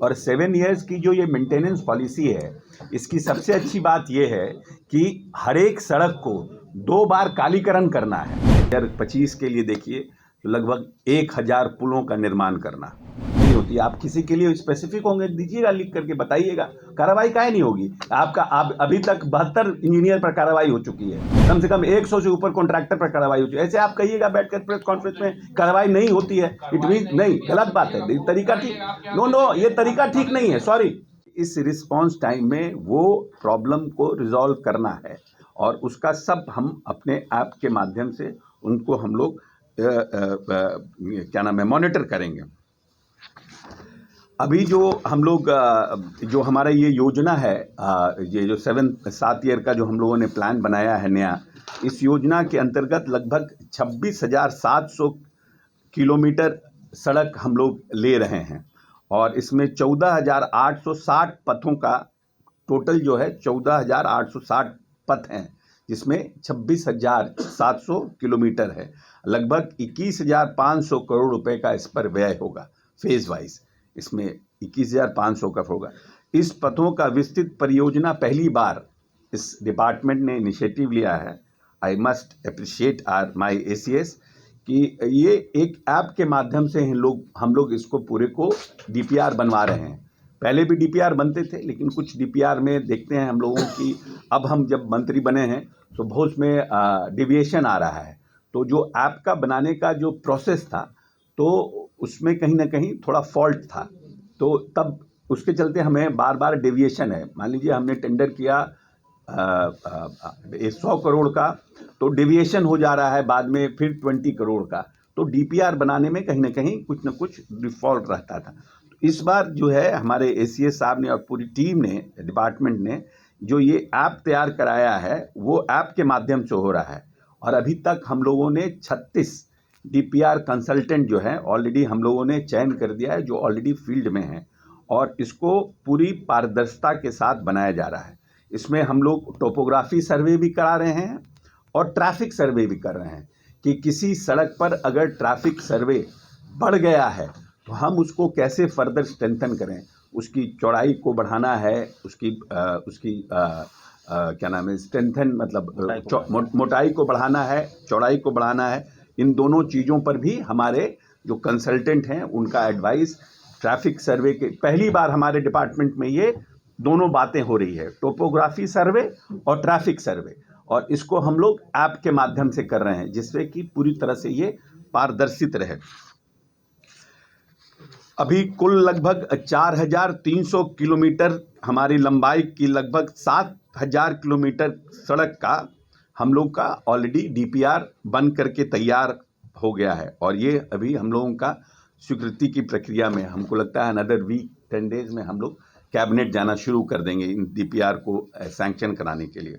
और 7 इयर्स की जो ये मेंटेनेंस पॉलिसी है, इसकी सबसे अच्छी बात ये है कि हर एक सड़क को 2 बार कालीकरण करना है। 2025 के लिए देखिए तो लगभग 1000 पुलों का निर्माण करना नहीं होती। आप किसी के लिए स्पेसिफिक होंगे, दीजिएगा, लिख करके बताइएगा, कार्रवाई काहे नहीं होगी। आप अभी तक 72 इंजीनियर पर कार्रवाई हो चुकी है, कम से कम 100 से ऊपर कॉन्ट्रैक्टर पर कार्रवाई हो चुकी है। ऐसे आप कहिएगा बैठकर प्रेस कॉन्फ्रेंस में कार्रवाई नहीं होती है, इट मीन नहीं, गलत बात है। तरीका ठीक नो, ये तरीका ठीक नहीं है, सॉरी। इस रिस्पॉन्स टाइम में वो प्रॉब्लम को रिजॉल्व करना है और उसका सब हम अपने ऐप के माध्यम से उनको हम लोग क्या नाम है, मॉनिटर करेंगे। अभी जो हम लोग जो हमारा ये योजना है, ये जो 7 ईयर का जो हम लोगों ने प्लान बनाया है नया, इस योजना के अंतर्गत लगभग 26,700 किलोमीटर सड़क हम लोग ले रहे हैं और इसमें 14,860 पथों का टोटल जो है 14,860 पथ हैं, जिसमें 26,700 किलोमीटर है। लगभग 21,500 करोड़ रुपए का इस पर व्यय होगा फेज वाइज, इसमें 21,500 का होगा। इस पथों का विस्तृत परियोजना पहली बार इस डिपार्टमेंट ने इनिशिएटिव लिया है। I must appreciate my ACS कि ये एक ऐप के माध्यम से हम लोग इसको पूरे को डीपीआर बनवा रहे हैं। पहले भी डीपीआर बनते थे, लेकिन कुछ डीपीआर में देखते हैं हम लोगों की, अब हम जब मंत्री बने हैं तो बहुत उसमें डिविएशन आ रहा है। तो जो ऐप का बनाने का जो प्रोसेस था, तो उसमें कहीं ना कहीं थोड़ा फॉल्ट था, तो तब उसके चलते हमें बार बार डेविएशन है। मान लीजिए हमने टेंडर किया 100 करोड़ का, तो डेविएशन हो जा रहा है बाद में फिर 20 करोड़ का, तो डीपीआर बनाने में कहीं ना कहीं कुछ ना कुछ डिफॉल्ट रहता था। तो इस बार जो है हमारे एसीएस साहब ने और पूरी टीम ने, डिपार्टमेंट ने जो ये ऐप तैयार कराया है, वो ऐप के माध्यम से हो रहा है। और अभी तक हम लोगों ने 36 डीपीआर कंसल्टेंट जो है ऑलरेडी हम लोगों ने चयन कर दिया है, जो ऑलरेडी फील्ड में हैं, और इसको पूरी पारदर्शिता के साथ बनाया जा रहा है। इसमें हम लोग टोपोग्राफी सर्वे भी करा रहे हैं और ट्रैफिक सर्वे भी कर रहे हैं कि किसी सड़क पर अगर ट्रैफिक सर्वे बढ़ गया है तो हम उसको कैसे फर्दर स्ट्रेंथन करें, उसकी चौड़ाई को बढ़ाना है, उसकी क्या नाम है, स्ट्रेंथन मतलब मोटाई को बढ़ाना है, चौड़ाई को बढ़ाना है। इन दोनों चीज़ों पर भी हमारे जो कंसल्टेंट हैं उनका एडवाइस, ट्रैफिक सर्वे के पहली बार हमारे डिपार्टमेंट में ये दोनों बातें हो रही है, टोपोग्राफी सर्वे और ट्रैफिक सर्वे, और इसको हम लोग ऐप के माध्यम से कर रहे हैं, जिससे कि पूरी तरह से ये पारदर्शित रहे। अभी कुल लगभग 4,300 किलोमीटर हमारी लंबाई की लगभग 7,000 किलोमीटर सड़क का हम लोग का ऑलरेडी डीपीआर बन करके तैयार हो गया है और ये अभी हम लोगों का स्वीकृति की प्रक्रिया में, हमको लगता है अनदर वीक 10 डेज में हम लोग कैबिनेट जाना शुरू कर देंगे इन डीपीआर को सैंक्शन कराने के लिए।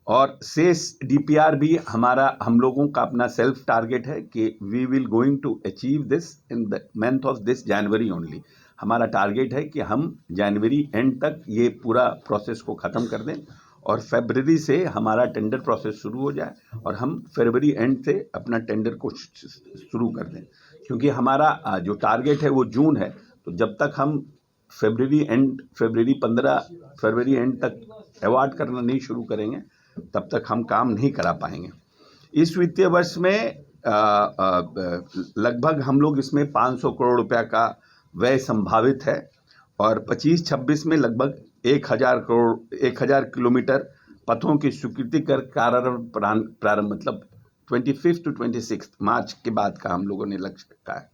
और शेष डीपीआर भी हम लोगों का अपना सेल्फ टारगेट है कि we will going to achieve this in the month of this January only. हमारा टारगेट है कि हम जनवरी एंड तक ये पूरा प्रोसेस को ख़त्म कर दें और फरवरी से हमारा टेंडर प्रोसेस शुरू हो जाए और हम फरवरी एंड से अपना टेंडर को शुरू कर दें, क्योंकि हमारा जो टारगेट है वो जून है। तो जब तक हम फरवरी 15 फरवरी एंड तक अवार्ड करना नहीं शुरू करेंगे, तब तक हम काम नहीं करा पाएंगे। इस वित्तीय वर्ष में लगभग हम लोग इसमें 500 करोड़ रुपया का व्यय संभावित है और 25-26 में लगभग 1,000 किलोमीटर पथों की स्वीकृति कर प्रारंभ मतलब 25 to 26 मार्च के बाद का हम लोगों ने लक्ष्य रखा है।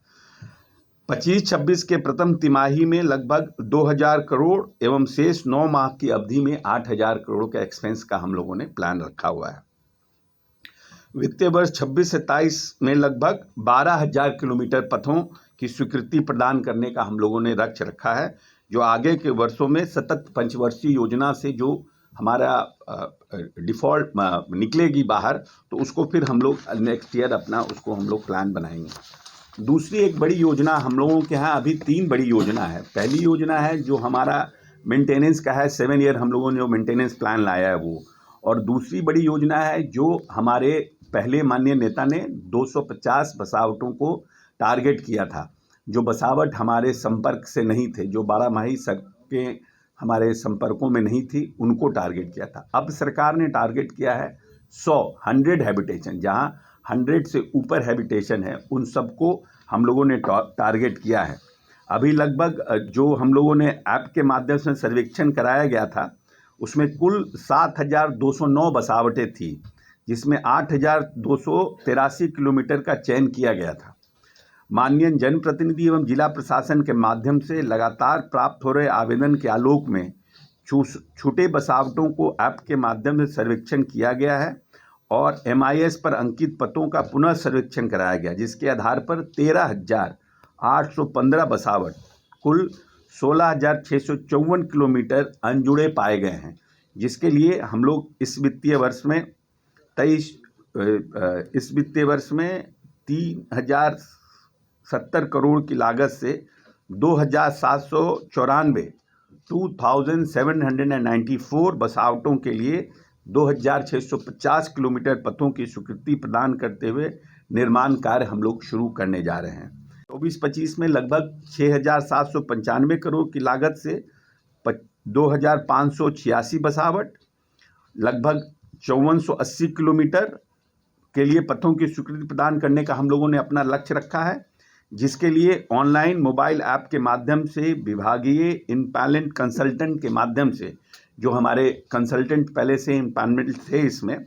25-26 के प्रथम तिमाही में लगभग 2,000 करोड़ एवं शेष 9 माह की अवधि में 8,000 करोड़ का एक्सपेंस का हम लोगों ने प्लान रखा हुआ है। वित्तीय वर्ष 26-27 में लगभग 12,000 किलोमीटर पथों की स्वीकृति प्रदान करने का हम लोगों ने लक्ष्य रखा है, जो आगे के वर्षों में सतत पंचवर्षीय योजना से जो हमारा डिफ़ॉल्ट निकलेगी बाहर, तो उसको फिर हम लोग नेक्स्ट ईयर अपना उसको हम लोग प्लान बनाएंगे। दूसरी एक बड़ी योजना हम लोगों के यहाँ, अभी 3 बड़ी योजना है। पहली योजना है जो हमारा मेंटेनेंस का है, 7 ईयर हम लोगों ने जो मेंटेनेंस प्लान लाया है वो, और दूसरी बड़ी योजना है जो हमारे पहले माननीय नेता ने 250 बसावटों को टारगेट किया था, जो बसावट हमारे संपर्क से नहीं थे, जो बारहमाही सड़कें हमारे संपर्कों में नहीं थी, उनको टारगेट किया था। अब सरकार ने टारगेट किया है 100 हैबिटेशन, जहां 100 से ऊपर हैबिटेशन है, उन सबको हम लोगों ने टारगेट किया है। अभी लगभग जो हम लोगों ने ऐप के माध्यम से सर्वेक्षण कराया गया था, उसमें कुल 7,209 बसावटें थी, जिसमें 8,283 किलोमीटर का चयन किया गया था। माननीय जनप्रतिनिधि एवं जिला प्रशासन के माध्यम से लगातार प्राप्त हो रहे आवेदन के आलोक में छूटे बसावटों को ऐप के माध्यम से सर्वेक्षण किया गया है और MIS पर अंकित पतों का पुनः सर्वेक्षण कराया गया, जिसके आधार पर 13,815 बसावट कुल 16,654 किलोमीटर अनजुड़े पाए गए हैं, जिसके लिए हम लोग इस वित्तीय वर्ष में 3,070 करोड़ की लागत से 2,794 बसावटों के लिए 2,650 किलोमीटर पथों की स्वीकृति प्रदान करते हुए निर्माण कार्य हम लोग शुरू करने जा रहे हैं। 24-25 में लगभग 6,795 करोड़ की लागत से 2,586 बसावट, लगभग 5,480 किलोमीटर के लिए पथों की स्वीकृति प्रदान करने का हम लोगों ने अपना लक्ष्य रखा है, जिसके लिए ऑनलाइन मोबाइल ऐप के माध्यम से विभागीय इम्पैनल्ड कंसल्टेंट के माध्यम से, जो हमारे कंसल्टेंट पहले से इम्पैनल्ड थे इसमें,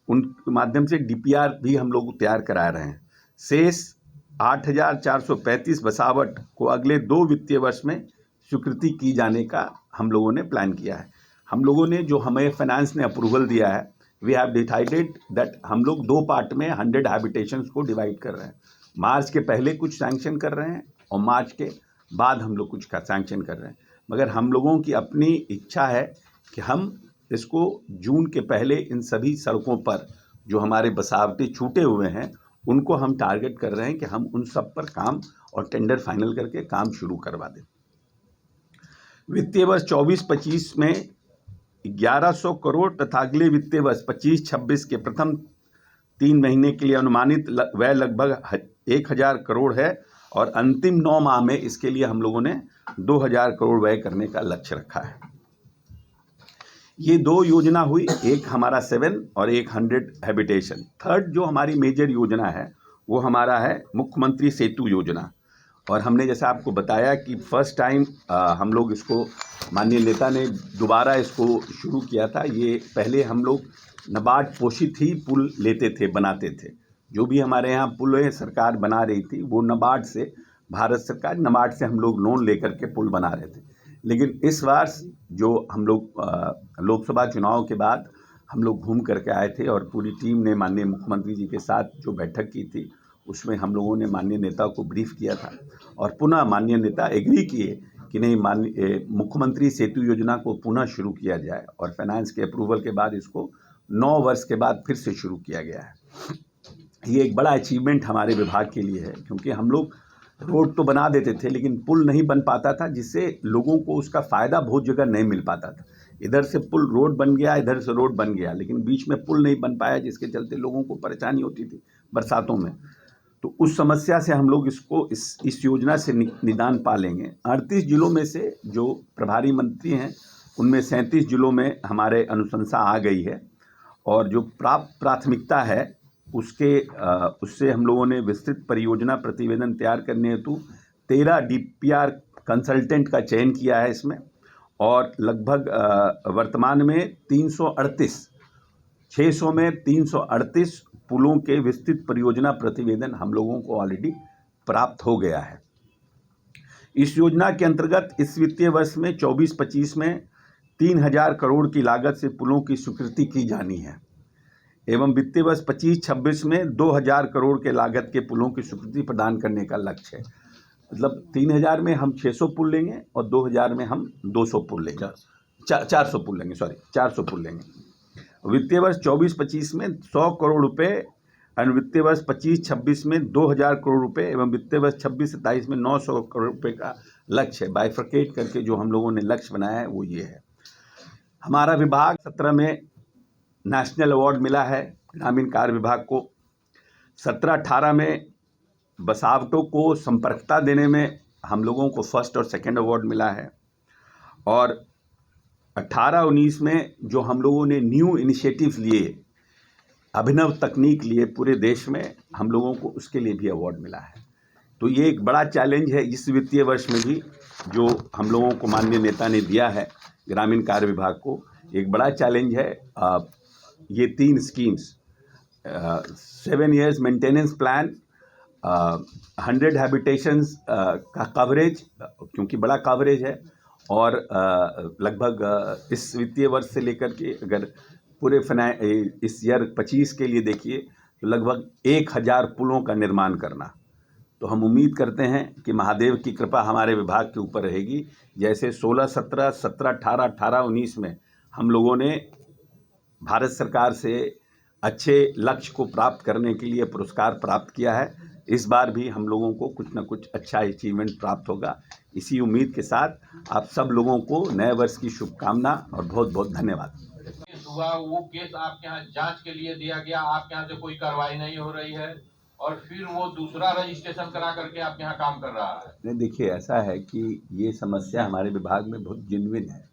उनके माध्यम से DPR भी हम लोग तैयार करा रहे हैं। शेष 8,435 बसावट को अगले 2 वित्तीय वर्ष में स्वीकृति की जाने का हम लोगों ने प्लान किया है। हम लोगों ने जो हमें फाइनेंस ने अप्रूवल दिया है, वी हैव डिसाइडेड दैट हम लोग 2 पार्ट में 100 हैबिटेशंस को डिवाइड कर रहे हैं। मार्च के पहले कुछ सैंक्शन कर रहे हैं और मार्च के बाद हम लोग कुछ का सैंक्शन कर रहे हैं, मगर हम लोगों की अपनी इच्छा है कि हम इसको जून के पहले इन सभी सड़कों पर जो हमारे बसावटी छूटे हुए हैं, उनको हम टारगेट कर रहे हैं कि हम उन सब पर काम और टेंडर फाइनल करके काम शुरू करवा दें। वित्तीय वर्ष 24-25 में 1,100 करोड़ तथा अगले वित्तीय वर्ष 25-26 के प्रथम 3 महीने के लिए अनुमानित व्यय लगभग 1,000 करोड़ है और अंतिम 9 माह में इसके लिए हम लोगों ने 2,000 करोड़ व्यय करने का लक्ष्य रखा है। ये 2 योजना हुई, एक हमारा 7 और एक 100 हैबिटेशन। थर्ड जो हमारी मेजर योजना है वो हमारा है मुख्यमंत्री सेतु योजना, और हमने जैसा आपको बताया कि फर्स्ट टाइम हम लोग इसको, माननीय नेता ने दोबारा इसको शुरू किया था। ये पहले हम लोग नाबार्ड पोषित ही पुल लेते थे, बनाते थे। जो भी हमारे यहाँ पुल सरकार बना रही थी वो नाबार्ड से, भारत सरकार नाबार्ड से हम लोग लोन लेकर के पुल बना रहे थे। लेकिन इस वर्ष जो हम लोग लोकसभा चुनाव के बाद हम लोग घूम करके आए थे और पूरी टीम ने माननीय मुख्यमंत्री जी के साथ जो बैठक की थी, उसमें हम लोगों ने माननीय नेता को ब्रीफ किया था और पुनः माननीय नेता एग्री किए कि नहीं, माननीय मुख्यमंत्री सेतु योजना को पुनः शुरू किया जाए और फाइनेंस के अप्रूवल के बाद इसको 9 वर्ष के बाद फिर से शुरू किया गया है। ये एक बड़ा अचीवमेंट हमारे विभाग के लिए है, क्योंकि हम लोग रोड तो बना देते थे लेकिन पुल नहीं बन पाता था, जिससे लोगों को उसका फ़ायदा बहुत जगह नहीं मिल पाता था। इधर से पुल रोड बन गया, इधर से रोड बन गया, लेकिन बीच में पुल नहीं बन पाया, जिसके चलते लोगों को परेशानी होती थी बरसातों में। तो उस समस्या से हम लोग इसको इस योजना से निदान पा लेंगे। 38 जिलों में से जो प्रभारी मंत्री हैं, उनमें 37 जिलों में हमारे अनुशंसा आ गई है और जो प्राप्त प्राथमिकता है उससे हम लोगों ने विस्तृत परियोजना प्रतिवेदन तैयार करने हेतु 13 DPR कंसल्टेंट का चयन किया है इसमें, और लगभग वर्तमान में 600 में 338 पुलों के विस्तृत परियोजना प्रतिवेदन हम लोगों को ऑलरेडी प्राप्त हो गया है। इस योजना के अंतर्गत इस वित्तीय वर्ष में 24-25 में 3,000 करोड़ की लागत से पुलों की स्वीकृति की जानी है एवं वित्तीय वर्ष 25-26 में 2,000 करोड़ के लागत के पुलों की स्वीकृति प्रदान करने का लक्ष्य है। मतलब 3,000 में हम 600 पुल लेंगे और 2,000 में हम 200 पुल लेंगे, 400 पुल लेंगे, 400 पुल लेंगे। वित्तीय वर्ष 24-25 में 100 करोड़ रुपए और वित्तीय वर्ष 25-26 में 2,000 करोड़ रुपए एवं वित्तीय वर्ष 26-27 में 900 करोड़ रुपए का लक्ष्य है। बाइफरकेट करके जो हम लोगों ने लक्ष्य बनाया है वो ये है। हमारा विभाग 17 में नेशनल अवार्ड मिला है ग्रामीण कार्य विभाग को, 17-18 में बसावटों को संपर्कता देने में हम लोगों को फर्स्ट और सेकंड अवार्ड मिला है। और 18-19 में जो हम लोगों ने न्यू इनिशिएटिव्स लिए, अभिनव तकनीक लिए पूरे देश में, हम लोगों को उसके लिए भी अवार्ड मिला है। तो ये एक बड़ा चैलेंज है इस वित्तीय वर्ष में भी, जो हम लोगों को माननीय नेता ने दिया है ग्रामीण कार्य विभाग को। एक बड़ा चैलेंज है। ये 3 schemes, 7 years maintenance plan, 100 habitations का कवरेज, क्योंकि बड़ा कवरेज है, और लगभग इस वित्तीय वर्ष से लेकर के अगर पूरे इस ईयर 25 के लिए देखिए तो लगभग 1000 पुलों का निर्माण करना। तो हम उम्मीद करते हैं कि महादेव की कृपा हमारे विभाग के ऊपर रहेगी। जैसे 16-17, 17-18, 18-19 में हम लोगों ने भारत सरकार से अच्छे लक्ष्य को प्राप्त करने के लिए पुरस्कार प्राप्त किया है। इस बार भी हम लोगों को कुछ न कुछ अच्छा अचीवमेंट प्राप्त होगा। इसी उम्मीद के साथ आप सब लोगों को नए वर्ष की शुभकामना और बहुत बहुत धन्यवाद। हुआ वो केस आपके यहाँ जांच के लिए दिया गया, आपके यहाँ से कोई कार्रवाई नहीं हो रही है, और फिर वो दूसरा रजिस्ट्रेशन करा करके आपके यहाँ काम कर रहा है। नहीं, देखिए ऐसा है कि ये समस्या हमारे विभाग में बहुत जेन्युइन है,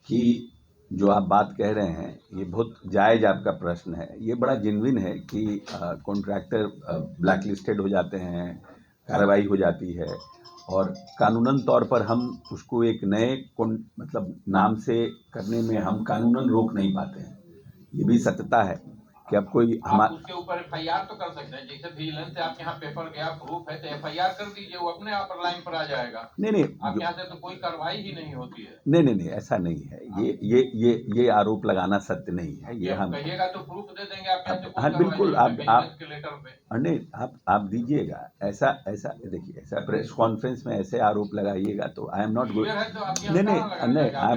कि जो आप बात कह रहे हैं ये बहुत जायज़ आपका प्रश्न है। ये बड़ा जेन्युइन है कि कॉन्ट्रैक्टर ब्लैक लिस्टेड हो जाते हैं, कार्रवाई हो जाती है, और कानूनन तौर पर हम उसको एक नए मतलब नाम से करने में हम कानूनन रोक नहीं पाते हैं। ये भी सत्यता है कि अब कोई आप उसके ऊपर FIR तो कर सकते हैं। जैसे विजिलेंस से आपके यहाँ पेपर गया, प्रूफ है, तो FIR कर दीजिए, वो अपने आप लाइन पर आ जाएगा। नहीं, आपके यहाँ से तो कोई कार्रवाई ही नहीं होती है। नहीं, ऐसा नहीं है। ये आरोप लगाना सत्य नहीं है। ये हम कहिएगा तो प्रूफ दे देंगे आपके यहाँ से। हाँ बिल्कुल, आप लेटर पे नहीं, आप दीजिएगा। ऐसा देखिए, ऐसा प्रेस कॉन्फ्रेंस में ऐसे आरोप लगाइएगा तो आई एम नॉट गोइंग, नहीं, I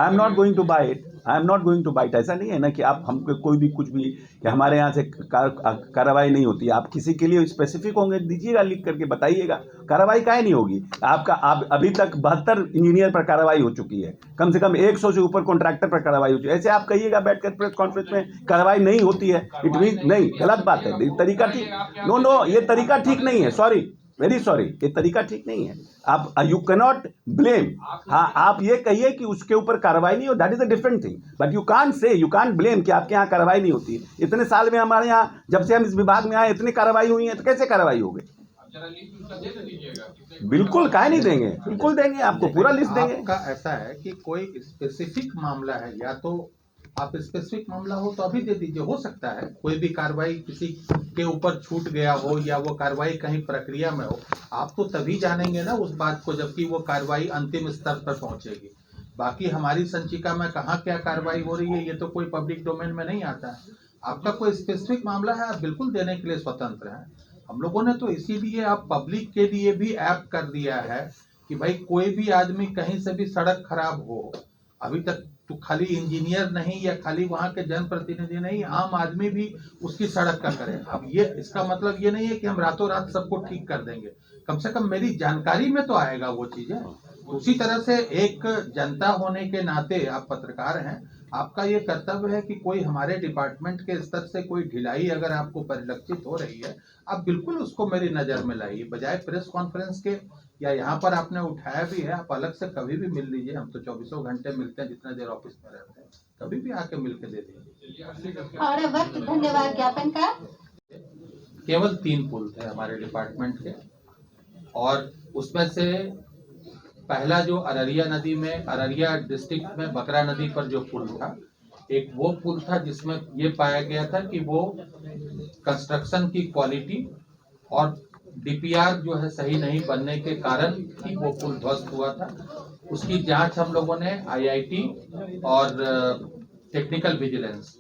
am not going to bite. I am not going to bite. ऐसा नहीं है ना कि आप हमको कोई भी कुछ भी कि हमारे यहाँ से कार्रवाई नहीं होती। आप किसी के लिए स्पेसिफिक होंगे, दीजिएगा, लिख करके बताइएगा। कार्रवाई काहे नहीं होगी? आप अभी तक 72 इंजीनियर पर कार्रवाई हो चुकी है, कम से कम 100 से ऊपर कॉन्ट्रैक्टर पर कार्रवाई हो चुकी है। ऐसे आप कहिएगा बैठकर प्रेस कॉन्फ्रेंस में कार्रवाई नहीं होती है, इट मीन नहीं, गलत बात है। तरीका ठीक, नो, ये तरीका ठीक नहीं है। सॉरी, वेरी सॉरी, ये तरीका ठीक नहीं है। आप यू कैनॉट ब्लेम। हाँ, आप ये कहिए कि उसके ऊपर कार्रवाई नहीं हो, that is a different thing, but you can't blame कि आपके यहाँ कार्रवाई नहीं होती है। इतने साल में हमारे यहाँ, जब से हम इस विभाग में आए, इतनी कार्रवाई हुई है, तो कैसे कार्रवाई हो गई? बिल्कुल, काहे नहीं देंगे, बिल्कुल देंगे, आपको पूरा लिस्ट देंगे। आपका ऐसा है कि कोई स्पेसिफिक मामला है, या तो आप स्पेसिफिक मामला हो तो अभी दे दीजिए। हो सकता है कोई भी कार्रवाई किसी के ऊपर छूट गया हो, या वो कार्रवाई कहीं प्रक्रिया में हो। आप तो तभी जानेंगे ना उस बात को जबकि वो कार्रवाई अंतिम स्तर पर पहुंचेगी। बाकी हमारी संचिका में कहाँ क्या कार्रवाई हो रही है, ये तो कोई पब्लिक डोमेन में नहीं आता है। आपका कोई स्पेसिफिक मामला है, आप बिल्कुल देने के लिए स्वतंत्र हैं। हम लोगों ने तो इसीलिए आप पब्लिक के लिए भी ऐप कर दिया है कि भाई कोई भी आदमी कहीं से भी सड़क खराब हो, अभी तक तो खाली इंजीनियर नहीं या खाली वहां के जनप्रतिनिधि नहीं, आम आदमी भी उसकी सड़क का करे। अब ये इसका मतलब ये नहीं है कि हम रातों रात सबको ठीक कर देंगे, कम से कम मेरी जानकारी में तो आएगा वो चीजें। उसी तरह से एक जनता होने के नाते आप पत्रकार हैं, आपका ये कर्तव्य है कि कोई हमारे डिपार्टमेंट के स्तर से कोई ढिलाई अगर आपको परिलक्षित हो रही है, आप बिल्कुल उसको मेरी नजर में लाइए। बजाय प्रेस कॉन्फ्रेंस के, या यहाँ पर आपने उठाया भी है, आप अलग से कभी भी मिल लीजिए। हम तो 24 घंटे मिलते हैं, जितना देर ऑफिस में रहते हैं, कभी भी आके मिल के दे दीजिए। और वक्त धन्यवाद ज्ञापन का। केवल 3 पुल थे हमारे डिपार्टमेंट के, और उसमें से पहला जो अररिया नदी में, अररिया डिस्ट्रिक्ट में बकरा नदी पर जो पुल था, एक वो पुल था जिसमें ये पाया गया था कि वो कंस्ट्रक्शन की क्वालिटी और DPR जो है सही नहीं बनने के कारण ही वो पुल ध्वस्त हुआ था। उसकी जांच हम लोगों ने IIT और टेक्निकल विजिलेंस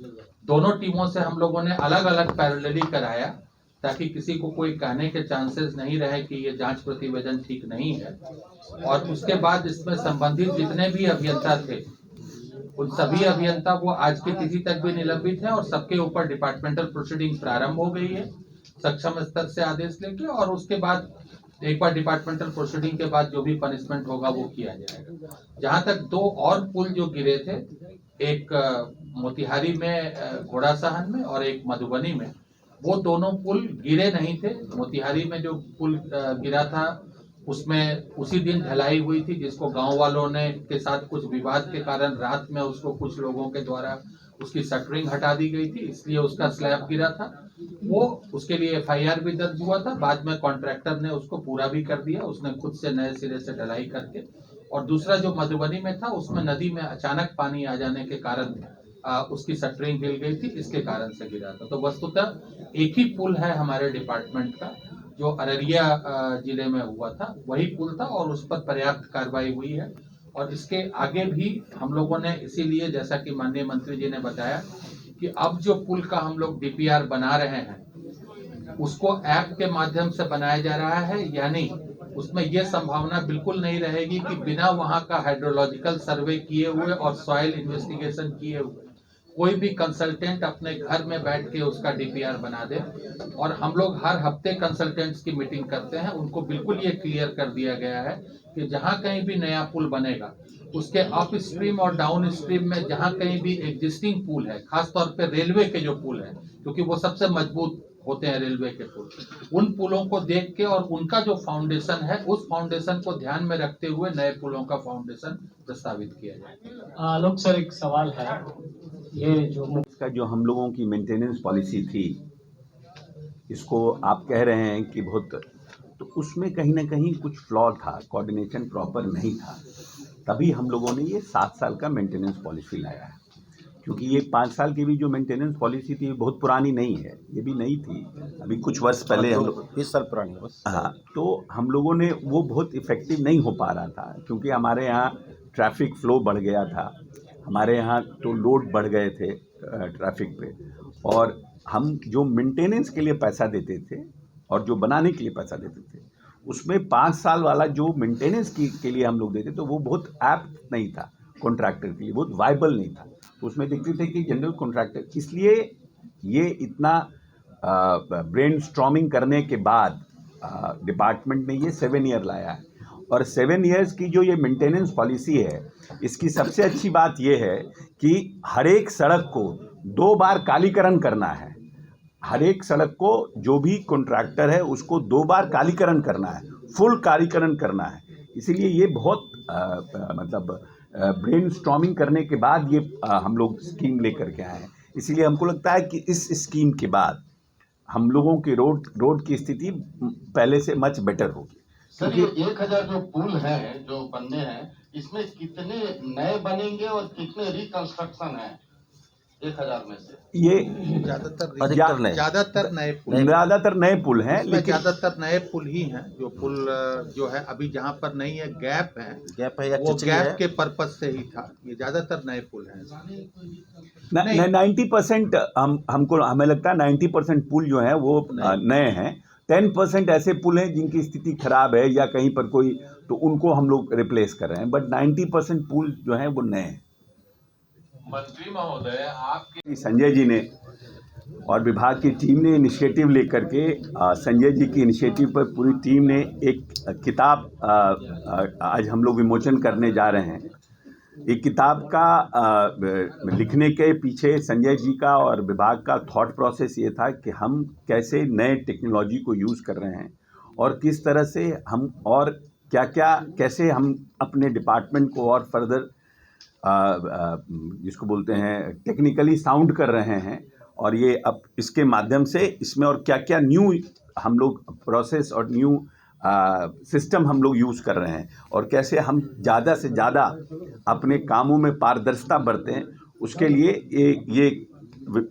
दोनों टीमों से हम लोगों ने अलग अलग पैरेलली कराया, ताकि किसी को कोई कहने के चांसेस नहीं रहे कि ये जांच प्रतिवेदन ठीक नहीं है। और उसके बाद इसमें संबंधित जितने भी अभियंता थे, उन सभी अभियंता को आज की तिथि तक भी निलंबित है, और सबके ऊपर डिपार्टमेंटल प्रोसीडिंग प्रारंभ हो गई है सक्षम स्तर से आदेश लेके। और उसके बाद एक बार डिपार्टमेंटल प्रोसीडिंग के बाद जो भी पनिशमेंट होगा वो किया जाएगा। जहां तक 2 और पुल जो गिरे थे, एक मोतिहारी में घोड़ा सहन में और एक मधुबनी में, वो दोनों पुल गिरे नहीं थे। मोतिहारी में जो पुल गिरा था उसमें उसी दिन ढलाई हुई थी, जिसको गांव वालों ने के साथ कुछ विवाद के कारण रात में उसको कुछ लोगों के द्वारा उसकी शटरिंग हटा दी गई थी, इसलिए उसका स्लैब गिरा था। वो उसके लिए FIR भी दर्ज हुआ था। बाद में कॉन्ट्रैक्टर ने उसको पूरा भी कर दिया, उसने खुद से नए सिरे से ढलाई करके। और दूसरा जो मधुबनी में था उसमें नदी में अचानक पानी आ जाने के कारण उसकी शटरिंग हिल गई थी, इसके कारण से गिरा था। तो वस्तुतः एक ही पुल है हमारे डिपार्टमेंट का जो अररिया जिले में हुआ था, वही पुल था और उस पर पर्याप्त कार्रवाई हुई है। और इसके आगे भी हम लोगों ने इसीलिए, जैसा कि माननीय मंत्री जी ने बताया, कि अब जो पुल का हम लोग DPR बना रहे हैं उसको ऐप के माध्यम से बनाया जा रहा है, यानी उसमें यह संभावना बिल्कुल नहीं रहेगी कि बिना वहां का हाइड्रोलॉजिकल सर्वे किए हुए और सॉइल इन्वेस्टिगेशन किए हुए कोई भी कंसल्टेंट अपने घर में बैठ के उसका DPR बना दे। और हम लोग हर हफ्ते कंसल्टेंट्स की मीटिंग करते हैं, उनको बिल्कुल ये क्लियर कर दिया गया है कि जहां कहीं भी नया पुल बनेगा उसके अप स्ट्रीम और डाउन स्ट्रीम में जहां कहीं भी एग्जिस्टिंग पुल है, खासतौर पे रेलवे के जो पुल है, क्योंकि वो सबसे मजबूत होते हैं रेलवे के पुल, उन पुलों को देख के और उनका जो फाउंडेशन है उस फाउंडेशन को ध्यान में रखते हुए नए पुलों का फाउंडेशन प्रस्तावित किया जाए। आलोक सर, एक सवाल है, ये जो इसका जो हम लोगों की मेंटेनेंस पॉलिसी थी, इसको आप कह रहे हैं कि बहुत, तो उसमें कहीं ना कहीं कुछ फ्लॉ था, कोऑर्डिनेशन प्रॉपर नहीं था। तभी हम लोगों ने ये 7 साल का मेंटेनेंस पॉलिसी लाया है, क्योंकि ये 5 साल की भी जो मेंटेनेंस पॉलिसी थी बहुत पुरानी नहीं है, ये भी नई थी, अभी कुछ वर्ष पहले हम लोग 20 साल पुरानी बस। हाँ, तो हम लोगों ने वो बहुत इफ़ेक्टिव नहीं हो पा रहा था, क्योंकि हमारे यहाँ ट्रैफिक फ्लो बढ़ गया था, हमारे यहाँ तो लोड बढ़ गए थे ट्रैफिक पे, और हम जो मेंटेनेंस के लिए पैसा देते थे और जो बनाने के लिए पैसा देते थे, उसमें 5 साल वाला जो मेंटेनेंस के लिए हम लोग देते, तो वो बहुत ऐप्ट नहीं था कॉन्ट्रैक्टर के लिए, बहुत वाइबल नहीं था। तो उसमें देखते थे कि जनरल कॉन्ट्रैक्टर, इसलिए ये इतना ब्रेन स्टॉर्मिंग करने के बाद डिपार्टमेंट ने ये 7 ईयर लाया है। और 7 ईयर्स की जो ये मेंटेनेंस पॉलिसी है, इसकी सबसे अच्छी बात ये है कि हर एक सड़क को 2 बार कालीकरण करना है। हर एक सड़क को जो भी कॉन्ट्रैक्टर है उसको 2 बार कालीकरण करना है, फुल कालीकरण करना है। इसीलिए ये बहुत मतलब ब्रेन स्टॉर्मिंग करने के बाद ये हम लोग स्कीम लेकर के आए हैं। इसीलिए हमको लगता है कि इस स्कीम के बाद हम लोगों की रोड की स्थिति पहले से मच बेटर होगी। सर, ये 1000 जो पुल हैं जो बनने हैं, इसमें कितने नए बनेंगे और कितने रिकंस्ट्रक्शन हैं 1000 में से? ये ज्यादातर नए पुल हैं, लेकिन ज्यादातर नए पुल ही हैं। जो पुल जो है अभी जहाँ पर नहीं है, गैप है या वो गैप के पर्पज से ही था। ये ज्यादातर नए पुल हैं। 90% हमें लगता है 90% पुल जो है वो नए हैं। 10% ऐसे पुल हैं जिनकी स्थिति खराब है या कहीं पर कोई, तो उनको हम लोग रिप्लेस कर रहे हैं, बट 90% पुल जो है वो नए हैं। मंत्री महोदय, आपके संजय जी ने और विभाग की टीम ने इनिशिएटिव लेकर के, संजय जी की इनिशिएटिव पर पूरी टीम ने एक किताब आज हम लोग विमोचन करने जा रहे हैं। एक किताब का लिखने के पीछे संजय जी का और विभाग का थॉट प्रोसेस ये था कि हम कैसे नए टेक्नोलॉजी को यूज़ कर रहे हैं और किस तरह से हम और कैसे हम अपने डिपार्टमेंट को और फर्दर जिसको बोलते हैं टेक्निकली साउंड कर रहे हैं। और ये अब इसके माध्यम से इसमें और क्या न्यू हम लोग प्रोसेस और न्यू सिस्टम हम लोग यूज़ कर रहे हैं और कैसे हम ज़्यादा से ज़्यादा अपने कामों में पारदर्शिता बरतें, हैं उसके लिए ये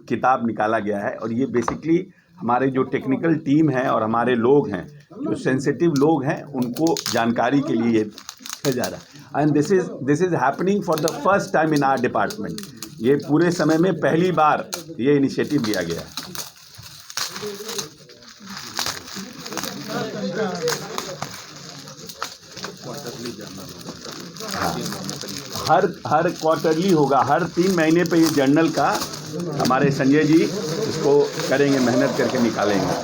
किताब निकाला गया है। और ये बेसिकली हमारे जो टेक्निकल टीम है और हमारे लोग हैं, जो सेंसिटिव लोग हैं, उनको जानकारी के लिए ये जा रहा है। And this is happening for the first time in our department. ये पूरे समय में पहली बार ये इनिशिएटिव लिया गया है। हर क्वार्टरली होगा, हर 3 महीने पे ये जर्नल का हमारे संजय जी इसको करेंगे, मेहनत करके निकालेंगे।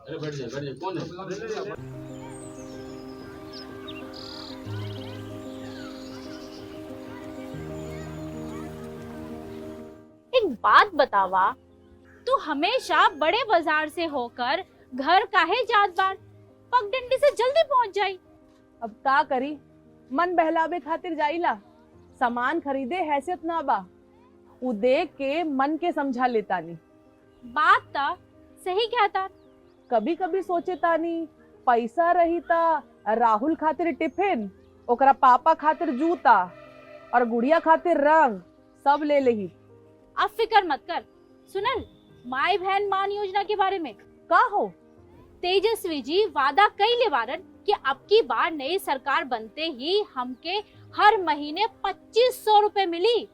अरे बैठ जाइए, कौन है? एक बात बतावा, तू हमेशा बड़े बाजार से होकर घर काहे जात बार? पगडंडी से जल्दी पहुंच जाई। अब का करी, मन बहलावे खातिर जाइला, सामान खरीदे हैसियत ना बा, उ देख के मन के समझा लेता नी। बात ता सही कहता। कभी कभी सोचे तानी पैसा रही ता राहुल खातिर टिफिन, ओकरा पापा खातिर जूता और गुड़िया खातिर रंग सब ले लेही। अब फिकर मत कर। सुनल माई बहन मान योजना के बारे में का हो? तेजस्वी जी वादा कइले बारन कि अब की बार नई सरकार बनते ही हमके हर महीने 2500 रुपए मिली।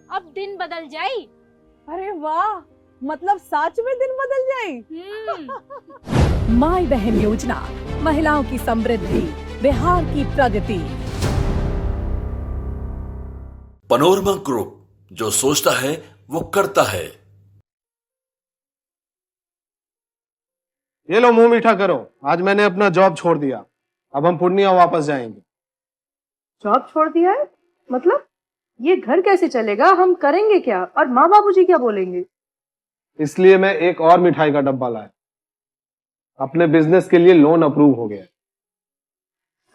अब दिन बदल जाई। अरे वाह, मतलब सच में दिन बदल जाई। माई बहन योजना, महिलाओं की समृद्धि, बिहार की प्रगति। पैनोरमा ग्रुप, जो सोचता है वो करता है। ये लो मुंह मीठा करो, आज मैंने अपना जॉब छोड़ दिया, अब हम पूर्णिया वापस जाएंगे। जॉब छोड़ दिया है? मतलब ये घर कैसे चलेगा, हम करेंगे क्या और माँ बाबूजी क्या बोलेंगे? इसलिए मैं एक और मिठाई का डब्बा लाया, अपने बिजनेस के लिए लोन अप्रूव हो गया।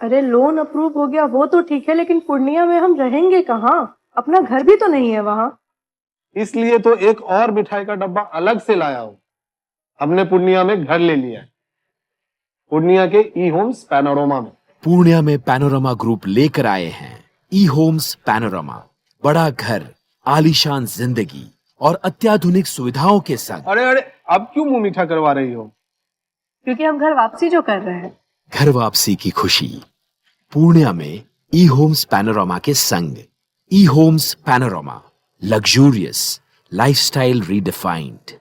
अरे लोन अप्रूव हो गया वो तो ठीक है, लेकिन पूर्णिया में हम रहेंगे कहाँ? अपना घर भी तो नहीं है वहाँ। इसलिए तो एक और मिठाई का डब्बा अलग से लाया हूँ। हमने पूर्णिया में घर ले लिया है, पूर्णिया के ई होम्स पैनोरमा में। पूर्णिया में पैनोरमा ग्रुप लेकर आए हैं ई होम्स पैनोरमा। बड़ा घर, आलीशान जिंदगी और अत्याधुनिक सुविधाओं के संग। अरे अरे, अब क्यों मुंह मीठा करवा रही हो? क्योंकि हम घर वापसी जो कर रहे हैं। घर वापसी की खुशी पूर्णिया में ई होम्स पैनोरमा के संग। ई homes panorama, luxurious lifestyle redefined.